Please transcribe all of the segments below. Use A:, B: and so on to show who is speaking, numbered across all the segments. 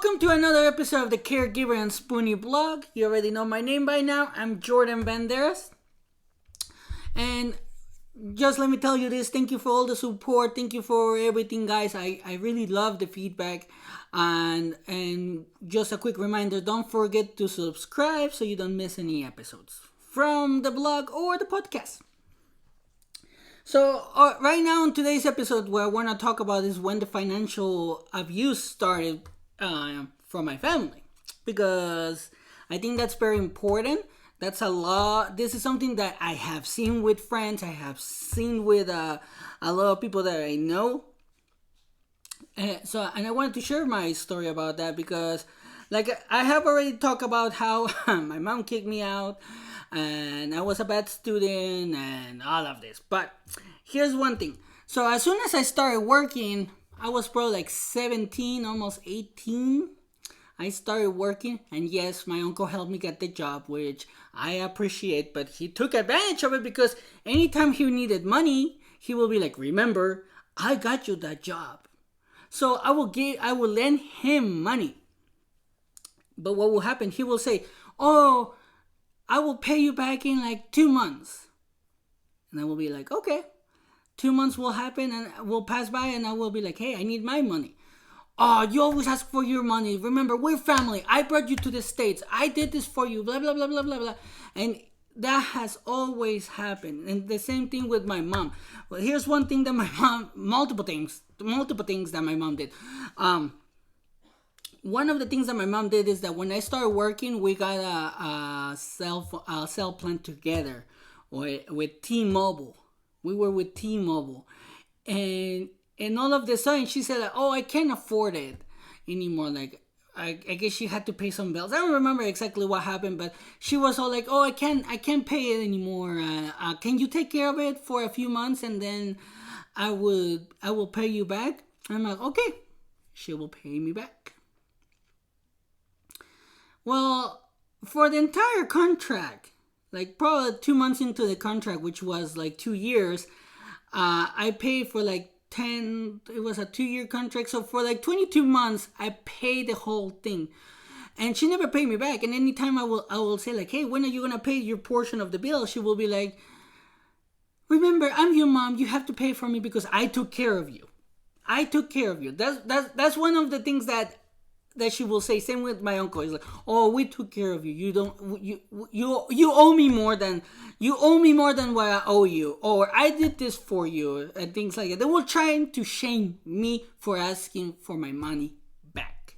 A: Welcome to another episode of the Caregiver and Spoonie blog. You already know my name by now. I'm Jordan Banderas. And just let me tell you this. Thank you for all the support. Thank you for everything, guys. I really love the feedback. And just a quick reminder, don't forget to subscribe so you don't miss any episodes from the blog or the podcast. So right now in today's episode, what I want to talk about is when the financial abuse started from my family, because I think that's very important. That's a lot. This is something that I have seen with friends. I have seen with a lot of people that I know. And I wanted to share my story about that because, like, I have already talked about how my mom kicked me out and I was a bad student and all of this. But here's one thing. So as soon as I started working, I was probably like 17, almost 18. I started working, and yes, my uncle helped me get the job, which I appreciate, but he took advantage of it because anytime he needed money, he will be like, remember, I got you that job. So I will lend him money. But what will happen? He will say, oh, I will pay you back in like 2 months. And I will be like, okay. 2 months will happen and will pass by, and I will be like, hey, I need my money. Oh, you always ask for your money. Remember, we're family. I brought you to the States. I did this for you, blah, blah, blah, blah, blah, blah. And that has always happened. And the same thing with my mom. Well, here's one thing that my mom, multiple things that my mom did. One of the things that my mom did is that when I started working, we got a cell plan together with T-Mobile. We were with T-Mobile, and all of a sudden she said, like, "Oh, I can't afford it anymore." Like, I guess she had to pay some bills. I don't remember exactly what happened, but she was all like, "Oh, I can't pay it anymore. Can you take care of it for a few months, and then I will pay you back?" I'm like, "Okay." She will pay me back. Well, for the entire contract, like probably 2 months into the contract, which was like 2 years, I paid for like 10, it was a 2-year contract. So for like 22 months, I paid the whole thing. And she never paid me back. And anytime I will say like, hey, when are you going to pay your portion of the bill? She will be like, remember, I'm your mom. You have to pay for me because I took care of you. I took care of you. That's one of the things that she will say. Same with my uncle. He's like, oh, we took care of you. You owe me more than what I owe you, or I did this for you, and things like that. They will try to shame me for asking for my money back.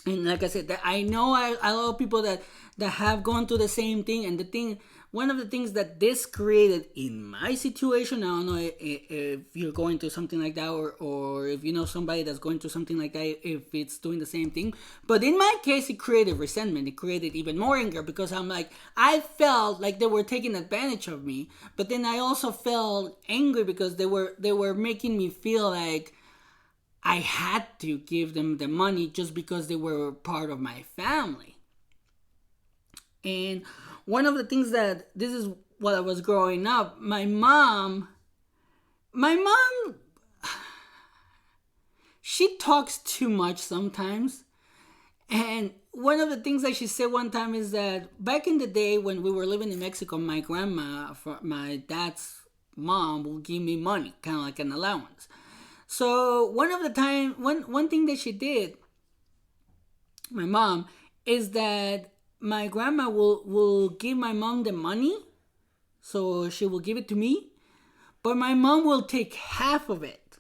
A: And like I said, I know a lot of people that have gone through the same thing. And one of the things that this created in my situation, I don't know if you're going through something like that, or if you know somebody that's going through something like that, if it's doing the same thing. But in my case, it created resentment. It created even more anger because I felt like they were taking advantage of me. But then I also felt angry because they were making me feel like I had to give them the money just because they were part of my family. And one of the things that, this is while I was growing up, my mom, she talks too much sometimes. And one of the things that she said one time is that back in the day when we were living in Mexico, my grandma, my dad's mom, will give me money, kind of like an allowance. So one thing that she did, my mom, is that my grandma will give my mom the money, so she will give it to me, but my mom will take half of it.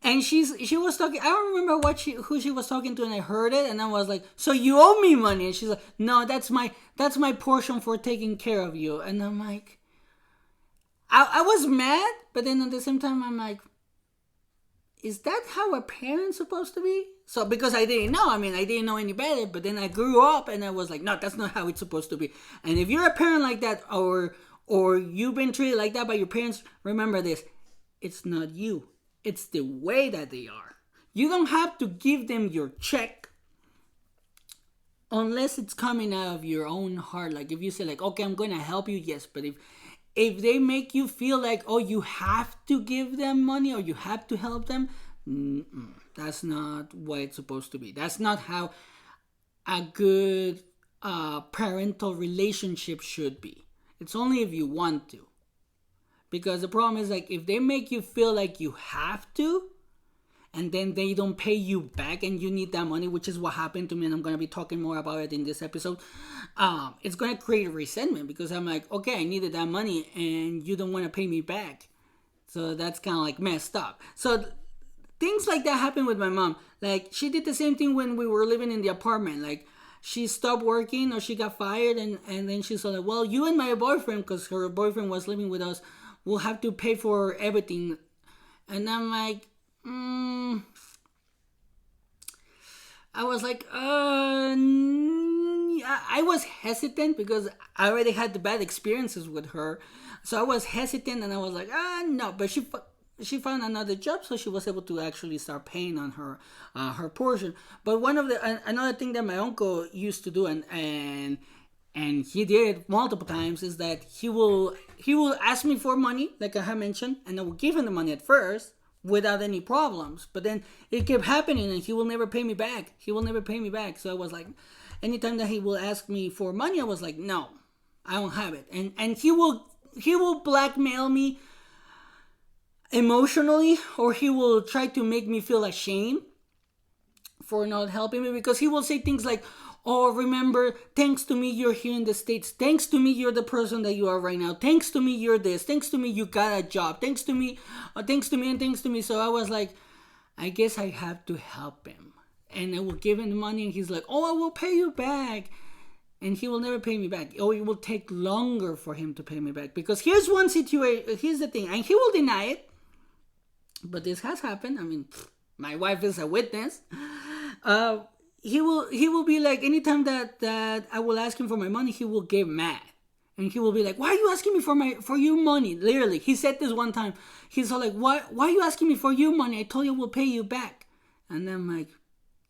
A: And she was talking, I don't remember who she was talking to, and I heard it, and I was like, so you owe me money? And she's like, no, that's my portion for taking care of you. And I'm like, I was mad, but then at the same time I'm like, is that how a parent's supposed to be? So because I didn't know, I didn't know any better, but then I grew up and I was like, no, that's not how it's supposed to be. And if you're a parent like that, or you've been treated like that by your parents, remember this, it's not you. It's the way that they are. You don't have to give them your check unless it's coming out of your own heart. Like if you say like, okay, I'm going to help you, yes, but if they make you feel like, oh, you have to give them money or you have to help them, That's not what it's supposed to be. That's not how a good parental relationship should be. It's only if you want to. Because the problem is, like, if they make you feel like you have to, and then they don't pay you back and you need that money, which is what happened to me, and I'm going to be talking more about it in this episode, it's going to create resentment because I'm like, okay, I needed that money and you don't want to pay me back. So that's kind of like messed up. So things like that happen with my mom. Like, she did the same thing when we were living in the apartment. Like, she stopped working or she got fired, and then she's like, well, you and my boyfriend, because her boyfriend was living with us, will have to pay for everything. And I'm like, I was like, I was hesitant because I already had the bad experiences with her. So I was hesitant and I was like, no. But she found another job, so she was able to actually start paying on her portion. But another thing that my uncle used to do, and he did multiple times, is that he will ask me for money, like I have mentioned, and I will give him the money at first without any problems. But then it kept happening, and he will never pay me back. So I was like, anytime that he will ask me for money, I was like, no, I don't have it. And he will blackmail me emotionally, or he will try to make me feel ashamed for not helping me, because he will say things like, oh, remember, thanks to me you're here in the States, thanks to me you're the person that you are right now, thanks to me you're this, thanks to me you got a job, thanks to me. So I was like, I guess I have to help him. And I will give him the money, and he's like, oh, I will pay you back. And he will never pay me back. Oh, it will take longer for him to pay me back. Because here's the thing, and he will deny it, but this has happened. I mean, my wife is a witness. He will be like, anytime that I will ask him for my money, he will get mad. And he will be like, why are you asking me for your money? Literally, he said this one time. He's all like, why are you asking me for your money? I told you I will pay you back. And I'm like,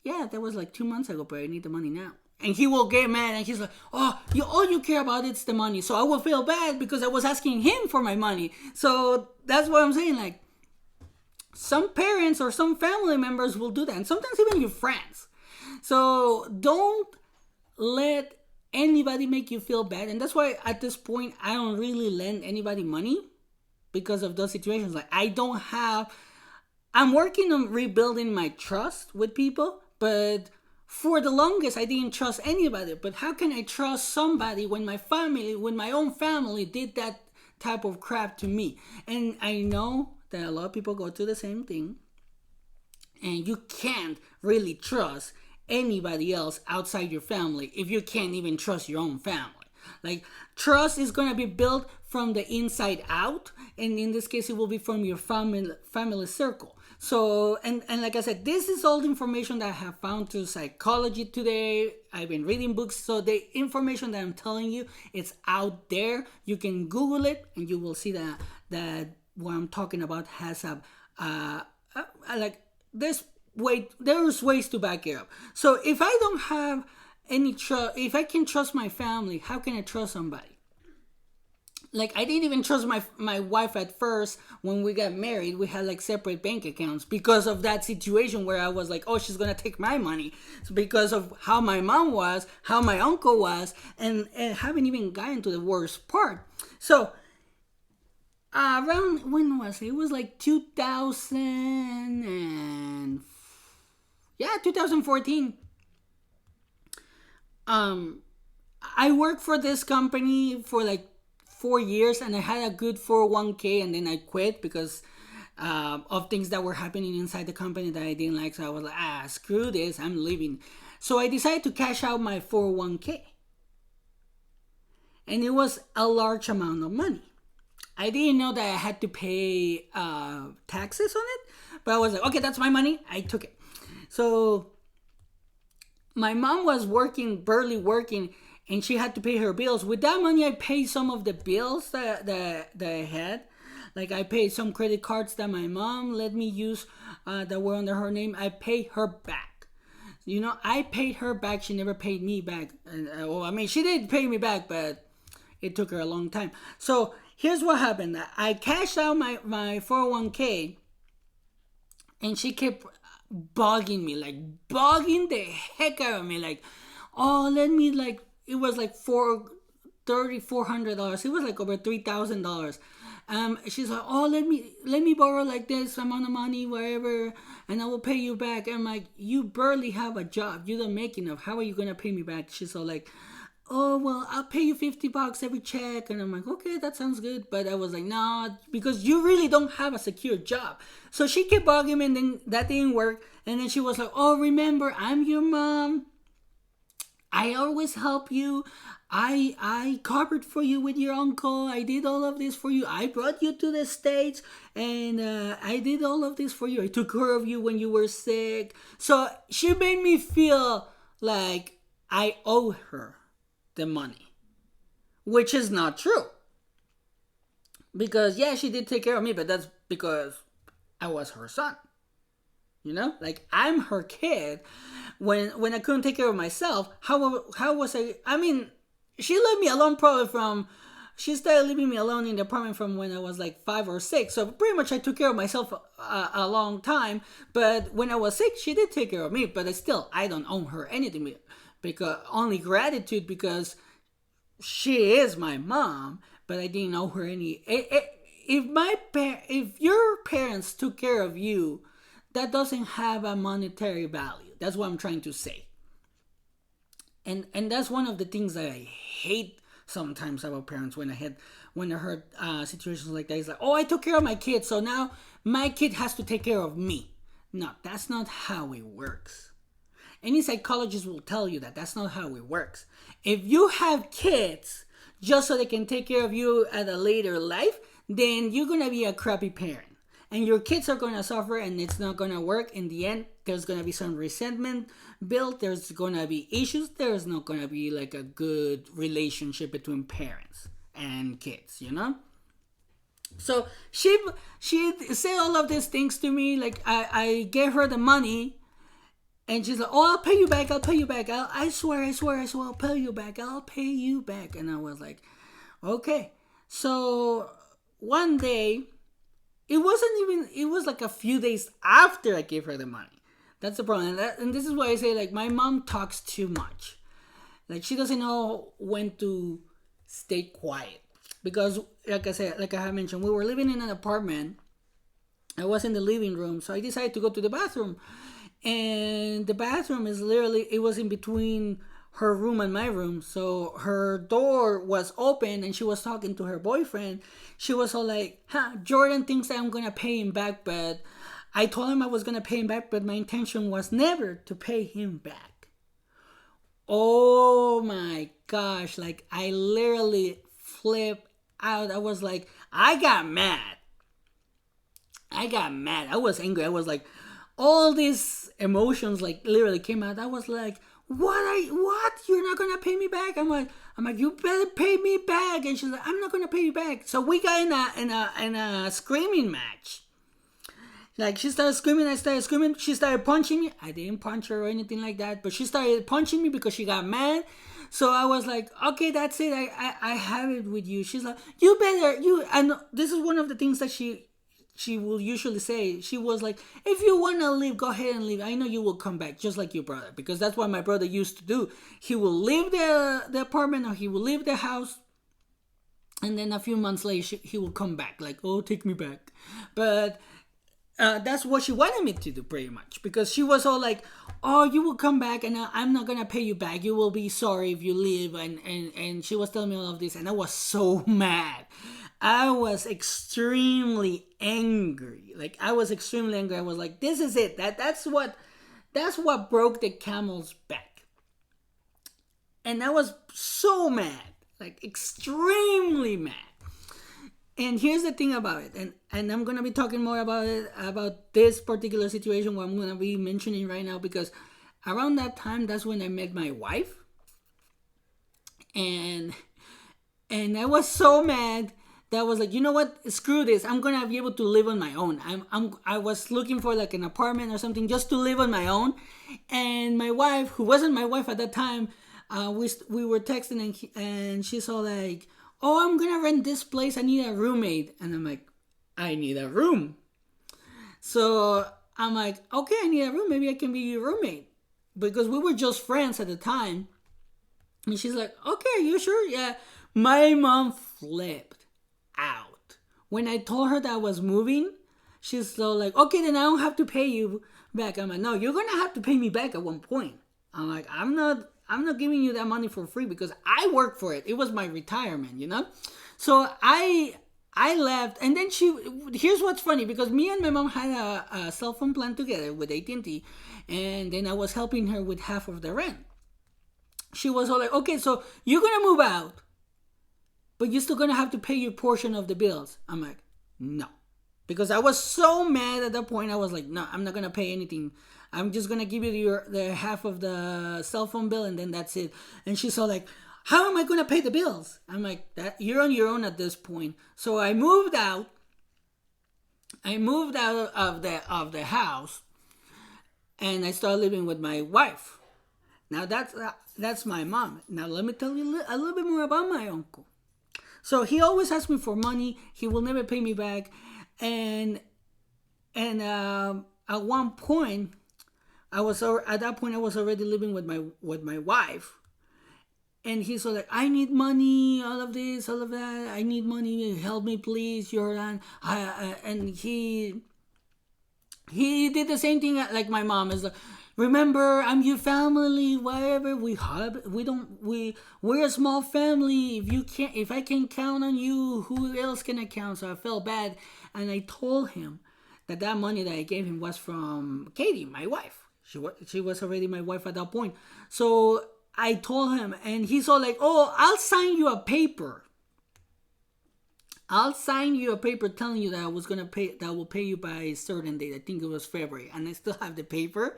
A: yeah, that was like 2 months ago, but I need the money now. And he will get mad, and he's like, all you care about is the money. So I will feel bad because I was asking him for my money. So that's what I'm saying. Like, some parents or some family members will do that, and sometimes even your friends. So don't let anybody make you feel bad. And that's why at this point I don't really lend anybody money, because of those situations. Like, I'm working on rebuilding my trust with people, but for the longest I didn't trust anybody. But how can I trust somebody when my own family did that type of crap to me? And I know that a lot of people go through the same thing, and you can't really trust anybody else outside your family if you can't even trust your own family. Like, trust is going to be built from the inside out, and in this case it will be from your family circle. So, and like I said, this is all the information that I have found through psychology today. I've been reading books, so the information that I'm telling you, it's out there. You can Google it, and you will see that what I'm talking about has there's ways to back it up. So if I don't have any trust, if I can trust my family, how can I trust somebody? Like, I didn't even trust my wife at first. When we got married, we had like separate bank accounts because of that situation where I was like, oh, she's gonna take my money. So because of how my mom was, how my uncle was, and haven't even gotten to the worst part. So around, when was it? It was like 2014. I worked for this company for like 4 years, and I had a good 401k, and then I quit because of things that were happening inside the company that I didn't like. So I was like, screw this, I'm leaving. So I decided to cash out my 401k, and it was a large amount of money. I didn't know that I had to pay taxes on it, but I was like, okay, that's my money. I took it. So my mom was barely working, and she had to pay her bills. With that money, I paid some of the bills that I had. Like, I paid some credit cards that my mom let me use that were under her name. I paid her back. I paid her back. She never paid me back. She did pay me back, but it took her a long time. So here's what happened. I cashed out my 401k, And she kept bugging me, like bugging the heck out of me, like, oh, let me, like, it was like $400. It was like over $3,000. She's like, oh, let me borrow like this amount of money, whatever, and I will pay you back. I'm like, you barely have a job, you don't make enough. How are you gonna pay me back? She's all like, oh, well, I'll pay you $50 every check. And I'm like, okay, that sounds good. But I was like, no, because you really don't have a secure job. So she kept bugging me, and then that didn't work. And then she was like, oh, remember, I'm your mom. I always help you. I covered for you with your uncle. I did all of this for you. I brought you to the States, and I did all of this for you. I took care of you when you were sick. So she made me feel like I owe her the money, which is not true. Because, yeah, she did take care of me, but that's because I was her son. You know, like, I'm her kid. When I couldn't take care of myself, how was I? I mean, she left me alone probably from. She started leaving me alone in the apartment from when I was like 5 or 6. So pretty much I took care of myself a long time. But when I was sick, she did take care of me. But I don't owe her anything, because only gratitude, because she is my mom. But I didn't owe her any. If your parents took care of you, that doesn't have a monetary value. That's what I'm trying to say. And that's one of the things that I hate sometimes about parents when I heard situations like that. It's like, oh, I took care of my kid, so now my kid has to take care of me. No, that's not how it works. Any psychologist will tell you that that's not how it works. If you have kids just so they can take care of you at a later life, then you're going to be a crappy parent. And your kids are going to suffer, and it's not going to work. In the end, there's going to be some resentment built. There's going to be issues. There's not going to be like a good relationship between parents and kids, you know? So she said all of these things to me. Like, I gave her the money, and she's like, oh, I'll pay you back. I swear, I'll pay you back. And I was like, okay. So one day, it was like a few days after I gave her the money. That's the problem. And this is why I say, like, my mom talks too much. Like, she doesn't know when to stay quiet. Because, like I have mentioned, we were living in an apartment. I was in the living room, so I decided to go to the bathroom. And the bathroom it was in between her room and my room. So her door was open, and she was talking to her boyfriend. She was all like, Jordan thinks that I'm going to pay him back, but I told him I was going to pay him back, but my intention was never to pay him back. Oh my gosh, like, I literally flipped out. I was like, I got mad. I was angry. I was like, all these emotions, like, literally came out. I was like, what? You're not gonna pay me back? I'm like, you better pay me back. And she's like, I'm not gonna pay you back. So we got in a screaming match. Like, she started screaming, I started screaming. She started punching me. I didn't punch her or anything like that, but she started punching me because she got mad. So I was like, okay, that's it. I have it with you. She's like, and this is one of the things that she will usually say. She was like, if you want to leave, go ahead and leave. I know you will come back, just like your brother. Because that's what my brother used to do. He will leave the apartment, or he will leave the house. And then a few months later, he will come back. Like, oh, take me back. But that's what she wanted me to do, pretty much. Because she was all like, oh, you will come back, and I'm not going to pay you back. You will be sorry if you leave. And she was telling me all of this. And I was so mad. I was extremely angry. I was like, this is it. That's what broke the camel's back. And I was so mad. Like, extremely mad. And here's the thing about it. And I'm going to be talking more about it, about this particular situation, what I'm going to be mentioning right now. Because around that time, that's when I met my wife. And I was so mad that I was like, you know what? Screw this. I'm gonna be able to live on my own. I was looking for like an apartment or something just to live on my own. And my wife, who wasn't my wife at that time, we were texting, and she's all like, oh, I'm gonna rent this place. I need a roommate. And I'm like, I need a room. So I'm like, okay, I need a room. Maybe I can be your roommate. Because we were just friends at the time. And she's like, okay, you sure? Yeah. My mom flipped out. When I told her that I was moving, she's so like, okay, then I don't have to pay you back. I'm like, no, you're gonna have to pay me back at one point. I'm like, I'm not giving you that money for free because I worked for it. It was my retirement. So I left, and then here's what's funny, because me and my mom had a cell phone plan together with AT&T, and then I was helping her with half of the rent. She was all like, okay, so you're gonna move out, but you're still gonna have to pay your portion of the bills. I'm like, no. Because I was so mad at that point, I was like, no, I'm not gonna pay anything. I'm just gonna give you the half of the cell phone bill, and then that's it. And she's all like, how am I gonna pay the bills? I'm like, that you're on your own at this point. So I moved out. I moved out of the house, and I started living with my wife. Now that's my mom. Now let me tell you a little bit more about my uncle. So he always asks me for money. He will never pay me back, and at one point, at that point I was already living with my wife, and he's so like, I need money, all of this, all of that. I need money. Help me, please, Jordan. And he did the same thing like my mom is like. Remember, I'm your family. Whatever we're a small family. If I can count on you, who else can I count? So I felt bad, and I told him that money that I gave him was from Katie, my wife. She was already my wife at that point. So I told him, and he's all like, "Oh, I'll sign you a paper. I'll sign you a paper telling you that I was gonna pay. That I will pay you by a certain date. I think it was February, and I still have the paper."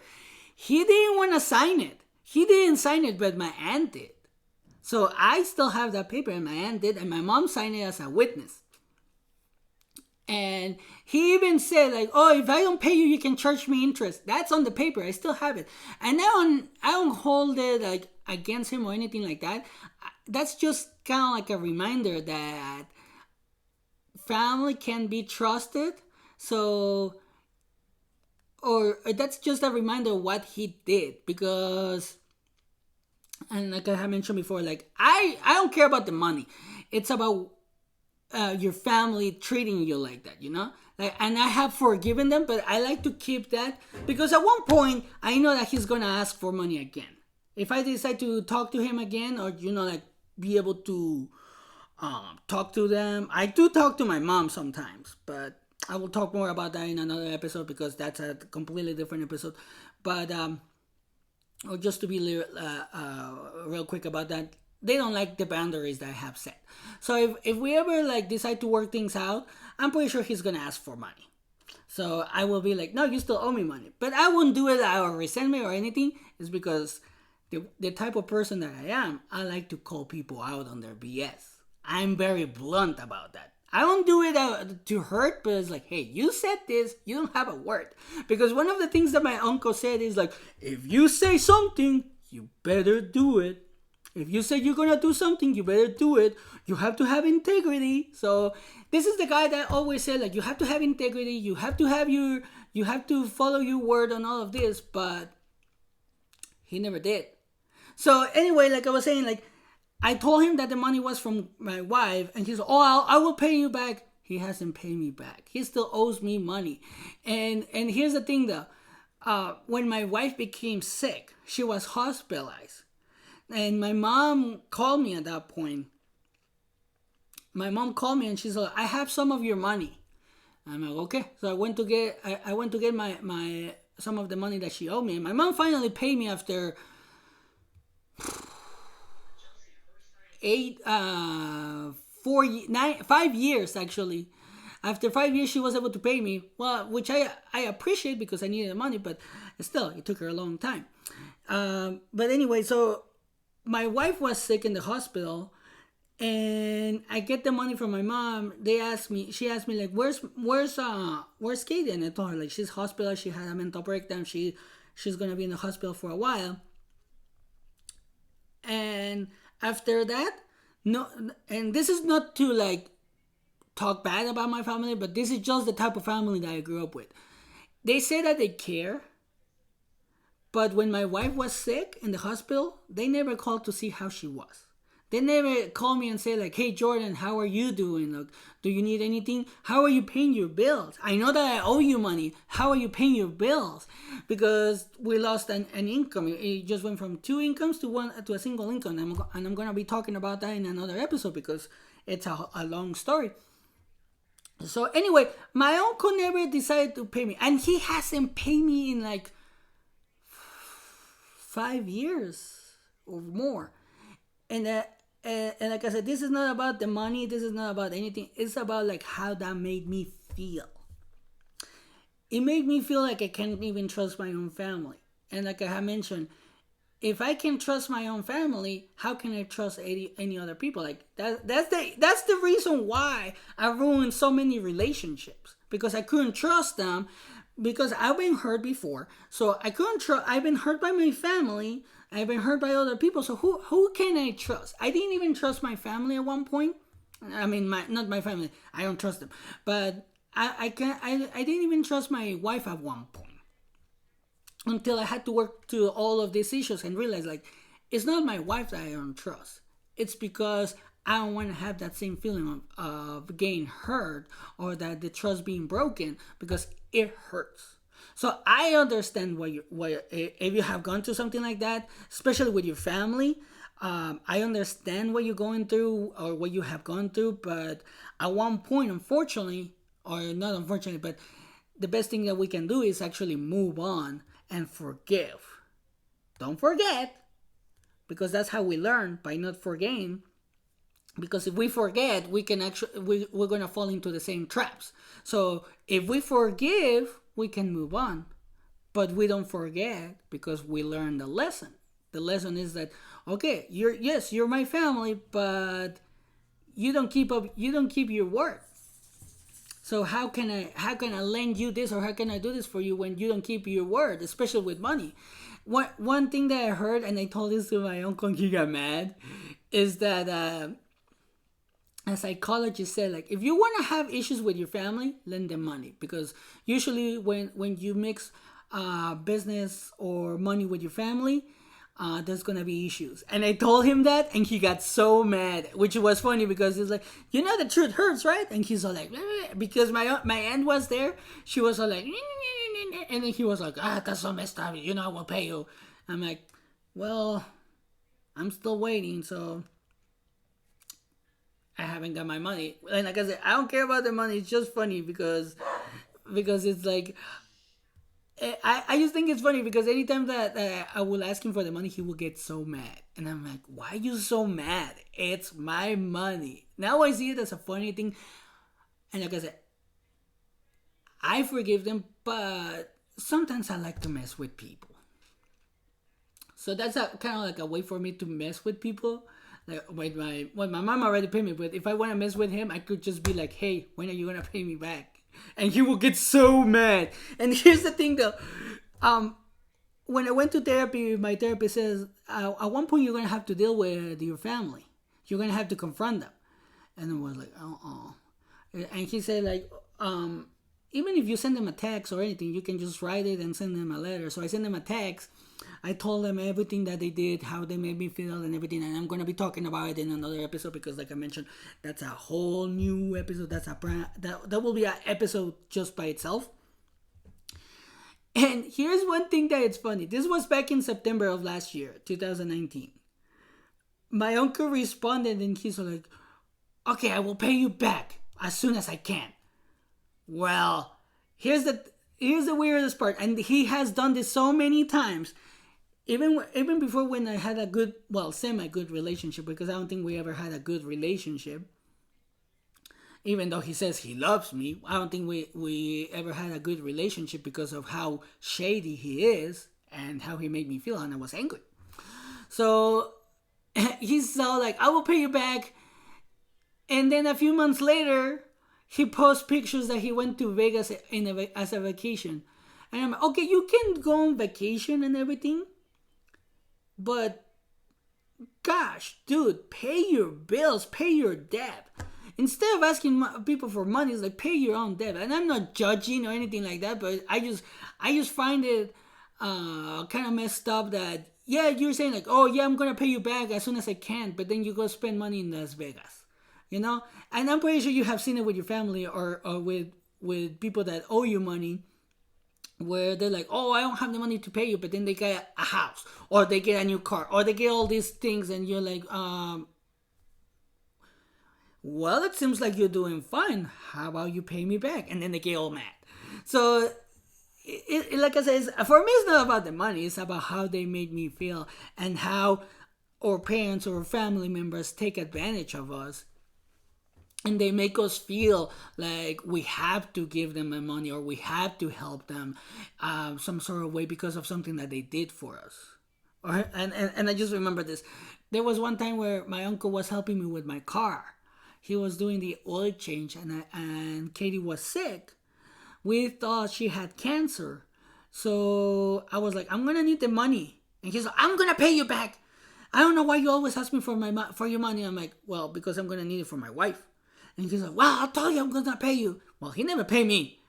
A: He didn't want to sign it. He didn't sign it, but my aunt did. So I still have that paper, and my aunt did, and my mom signed it as a witness. And he even said, like, oh, if I don't pay you, you can charge me interest. That's on the paper. I still have it. And I don't hold it like against him or anything like that. That's just kind of like a reminder that family can be trusted. So... or that's just a reminder of what he did, because, and like I have mentioned before, like I don't care about the money. It's about your family treating you like that, like, and I have forgiven them, but I like to keep that, because at one point I know that he's gonna ask for money again. If I decide to talk to him again, or like be able to talk to them. I do talk to my mom sometimes, but I will talk more about that in another episode, because that's a completely different episode. But or just to be real quick about that, they don't like the boundaries that I have set. So if we ever like decide to work things out, I'm pretty sure he's gonna ask for money. So I will be like, no, you still owe me money. But I won't do it out of resentment or anything. It's because the type of person that I am, I like to call people out on their BS. I'm very blunt about that. I don't do it to hurt, but it's like, hey, you said this, you don't have a word. Because one of the things that my uncle said is like, if you say something, you better do it. If you say you're gonna do something, you better do it. You have to have integrity. So this is the guy that always said, like, you have to have integrity, you have to follow your word on all of this, but he never did. So anyway, like I was saying, like, I told him that the money was from my wife, and he's like, oh, I will pay you back. He hasn't paid me back. He still owes me money. And here's the thing, though. When my wife became sick, she was hospitalized. And my mom called me at that point. My mom called me, and she's like, I have some of your money. I'm like, okay. So I went to get my some of the money that she owed me. And my mom finally paid me after 5 years, actually. After 5 years, she was able to pay me, well, which I appreciate, because I needed the money, but still, it took her a long time. But anyway, so my wife was sick in the hospital, and I get the money from my mom. She asked me like, where's Katie? And I told her, like, she's hospitalized. She had a mental breakdown. She's gonna be in the hospital for a while. And after that, no, and this is not to like talk bad about my family, but this is just the type of family that I grew up with. They say that they care, but when my wife was sick in the hospital, they never called to see how she was. They never called me and say like, "Hey Jordan, how are you doing? Look, do you need anything? How are you paying your bills? I know that I owe you money. How are you paying your bills?" Because we lost an income. It just went from two incomes to a single income, and I'm gonna be talking about that in another episode because it's a long story. So anyway, my uncle never decided to pay me, and he hasn't paid me in like 5 years or more. And like I said, this is not about the money. This is not about anything. It's about like how that made me feel. It made me feel like I can't even trust my own family. And like I have mentioned, if I can trust my own family, how can I trust any other people? Like that's the reason why I ruined so many relationships, because I couldn't trust them, because I've been hurt before. So I couldn't trust. I've been hurt by my family. I've been hurt by other people. So who can I trust? I didn't even trust my family at one point. I mean, not my family. I don't trust them. But I didn't even trust my wife at one point, until I had to work through all of these issues and realize like it's not my wife that I don't trust. It's because I don't want to have that same feeling of getting hurt, or that the trust being broken, because it hurts. So I understand if you have gone through something like that, especially with your family. I understand what you're going through or what you have gone through, but at one point, unfortunately, or not unfortunately, but the best thing that we can do is actually move on and forgive. Don't forget, because that's how we learn, by not forgetting. Because if we forget, we can actually we're gonna fall into the same traps. So if we forgive, we can move on, but we don't forget because we learned the lesson. The lesson is that okay, you're my family, but you don't keep your word. So how can I lend you this, or how can I do this for you when you don't keep your word, especially with money? One thing that I heard, and I told this to my uncle and he got mad, is that a psychologist said, like, if you want to have issues with your family, lend them money, because usually when you mix business or money with your family, there's gonna be issues. And I told him that, and he got so mad, which was funny because he's like, the truth hurts, right? And he's all like, because my aunt was there, she was all like, and then he was like, that's so messed up, I will pay you. I'm like, well, I'm still waiting, so I haven't got my money. And like I said, I don't care about the money. It's just funny because it's like, I just think it's funny because anytime that I will ask him for the money, he will get so mad. And I'm like, why are you so mad? It's my money. Now I see it as a funny thing. And like I said, I forgive them, but sometimes I like to mess with people. So that's kind of like a way for me to mess with people. Like my mom already paid me, but if I want to mess with him, I could just be like, hey, when are you going to pay me back? And he will get so mad. And here's the thing though, when I went to therapy, my therapist says, at one point you're going to have to deal with your family. You're going to have to confront them. And I was like, And he said, like, even if you send them a text or anything, you can just write it and send them a letter. So I sent them a text. I told them everything that they did, how they made me feel and everything. And I'm going to be talking about it in another episode because, like I mentioned, that's a whole new episode. That will be an episode just by itself. And here's one thing that it's funny. This was back in September of last year, 2019. My uncle responded and he's like, okay, I will pay you back as soon as I can. Well, here's the weirdest part. And he has done this so many times. Even before, when I had a good, semi-good relationship, because I don't think we ever had a good relationship. Even though he says he loves me, I don't think we ever had a good relationship because of how shady he is and how he made me feel, and I was angry. So he's all like, I will pay you back. And then a few months later, he posts pictures that he went to Vegas as a vacation. And I'm like, okay, you can go on vacation and everything, but gosh, dude, pay your bills, pay your debt. instead of asking people for money, it's like pay your own debt. And I'm not judging or anything like that, but I just find it kind of messed up that, yeah, you're saying like, oh yeah, I'm gonna pay you back as soon as I can, but then you go spend money in Las Vegas, you know. And I'm pretty sure you have seen it with your family or with people that owe you money, where they're like, oh, I don't have the money to pay you, but then they get a house or they get a new car or they get all these things, and you're like, well, it seems like you're doing fine. How about you pay me back? And then they get all mad. So, like I said, for me, it's not about the money. It's about how they made me feel and how our parents or family members take advantage of us. And they make us feel like we have to give them the money or we have to help them some sort of way because of something that they did for us. And I just remember this. There was one time where my uncle was helping me with my car. He was doing the oil change, and Katie was sick. We thought she had cancer. So I was like, I'm going to need the money. And he's like, I'm going to pay you back. I don't know why you always ask me for your money. I'm like, well, because I'm going to need it for my wife. And he's like, well, I told you I'm going to pay you. Well, he never paid me.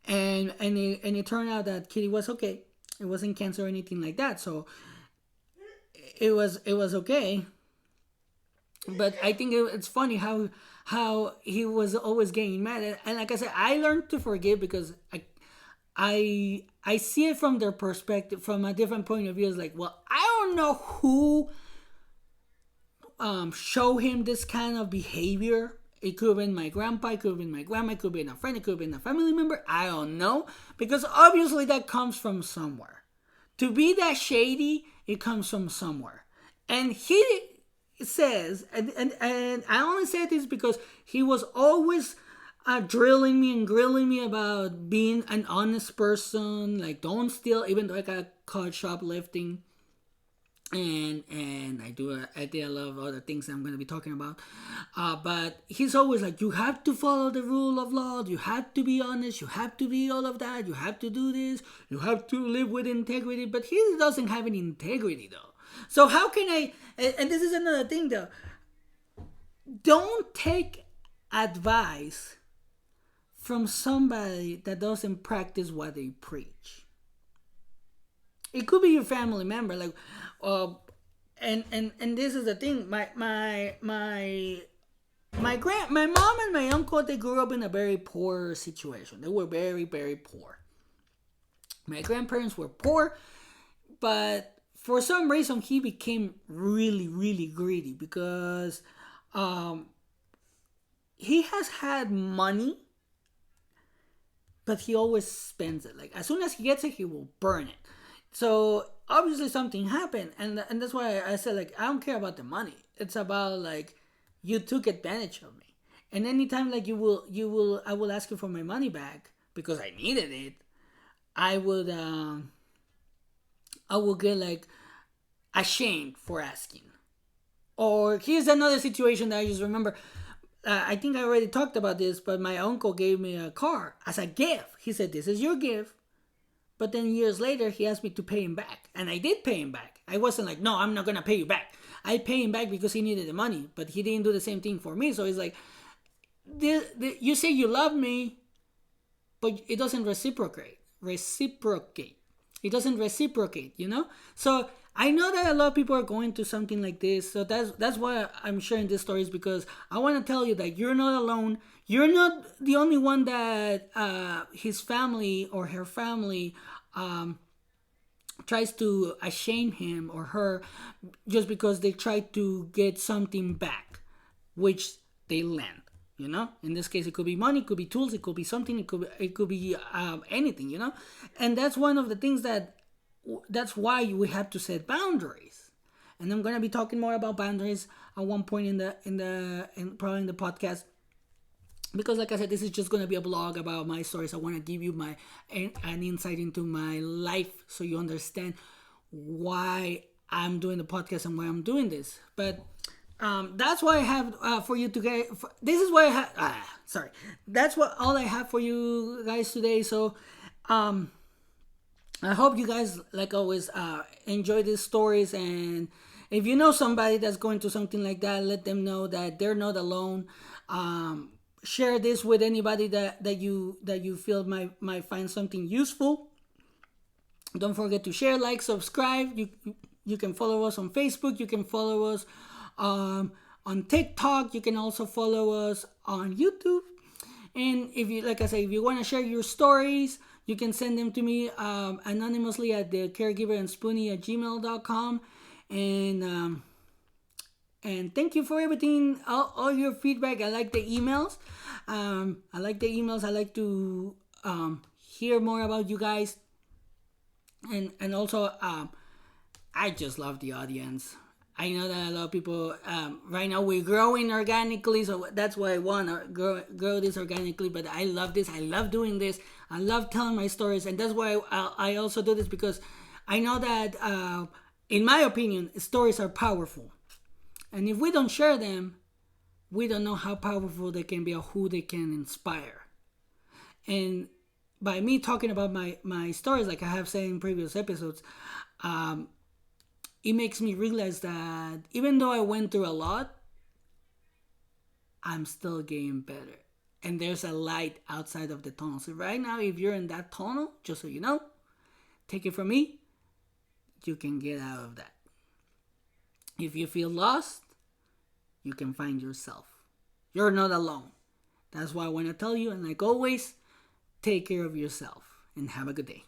A: And it turned out that Kitty was okay. It wasn't cancer or anything like that. So it was okay. But I think it's funny how he was always getting mad. And like I said, I learned to forgive because I see it from their perspective, from a different point of view. It's like, well, I don't know who show him this kind of behavior. It could have been my grandpa, it could have been my grandma, it could have been a friend, it could have been a family member. I don't know. Because obviously that comes from somewhere. To be that shady, it comes from somewhere. And he says, and I only say this because he was always drilling me and grilling me about being an honest person. Like, don't steal, even though I got caught shoplifting. And I did a lot of other things I'm going to be talking about. But he's always like, you have to follow the rule of law. You have to be honest. You have to be all of that. You have to do this. You have to live with integrity. But he doesn't have any integrity, though. So how can I... And this is another thing, though. Don't take advice from somebody that doesn't practice what they preach. It could be your family member, like, and this is the thing. My mom and my uncle, they grew up in a very poor situation. They were very, very poor. My grandparents were poor, but for some reason he became really, really greedy because he has had money, but he always spends it. Like, as soon as he gets it, he will burn it. So obviously something happened, and that's why I said, like, I don't care about the money. It's about, like, you took advantage of me, and anytime, like, I will ask you for my money back because I needed it. I will get, like, ashamed for asking. Or here's another situation that I just remember. I think I already talked about this, but my uncle gave me a car as a gift. He said, "This is your gift." But then years later, he asked me to pay him back. And I did pay him back. I wasn't like, no, I'm not going to pay you back. I pay him back because he needed the money. But he didn't do the same thing for me. So it's like, you say you love me, but it doesn't reciprocate. It doesn't reciprocate, you know? So I know that a lot of people are going through something like this. So that's why I'm sharing these stories, because I want to tell you that you're not alone. You're not the only one that his family or her family tries to shame him or her just because they try to get something back, which they lend. You know, in this case, it could be money, it could be tools, it could be something, it could be anything. You know, and that's one of the things that's why we have to set boundaries. And I'm gonna be talking more about boundaries at one point in probably in the podcast. Because, like I said, this is just going to be a blog about my stories. I want to give you an insight into my life so you understand why I'm doing the podcast and why I'm doing this. But that's what I have for you today. This is what I have. That's all I have for you guys today. So I hope you guys, like always, enjoy these stories. And if you know somebody that's going through something like that, let them know that they're not alone. Share this with anybody that you feel might find something useful. Don't forget to share, like, subscribe. You can follow us on Facebook. You can follow us on TikTok. You can also follow us on YouTube. And if you, like I say, if you want to share your stories, you can send them to me anonymously at the caregiver and Spoonie at gmail.com. And thank you for everything, all your feedback. I like the emails. I like to hear more about you guys. And also, I just love the audience. I know that a lot of people, right now we're growing organically, so that's why I want to grow this organically. But I love this. I love doing this. I love telling my stories. And that's why I also do this, because I know that, in my opinion, stories are powerful. And if we don't share them, we don't know how powerful they can be or who they can inspire. And by me talking about my stories, like I have said in previous episodes, it makes me realize that even though I went through a lot, I'm still getting better. And there's a light outside of the tunnel. So right now, if you're in that tunnel, just so you know, take it from me, you can get out of that. If you feel lost, you can find yourself. You're not alone. That's why I want to tell you, and like always, take care of yourself and have a good day.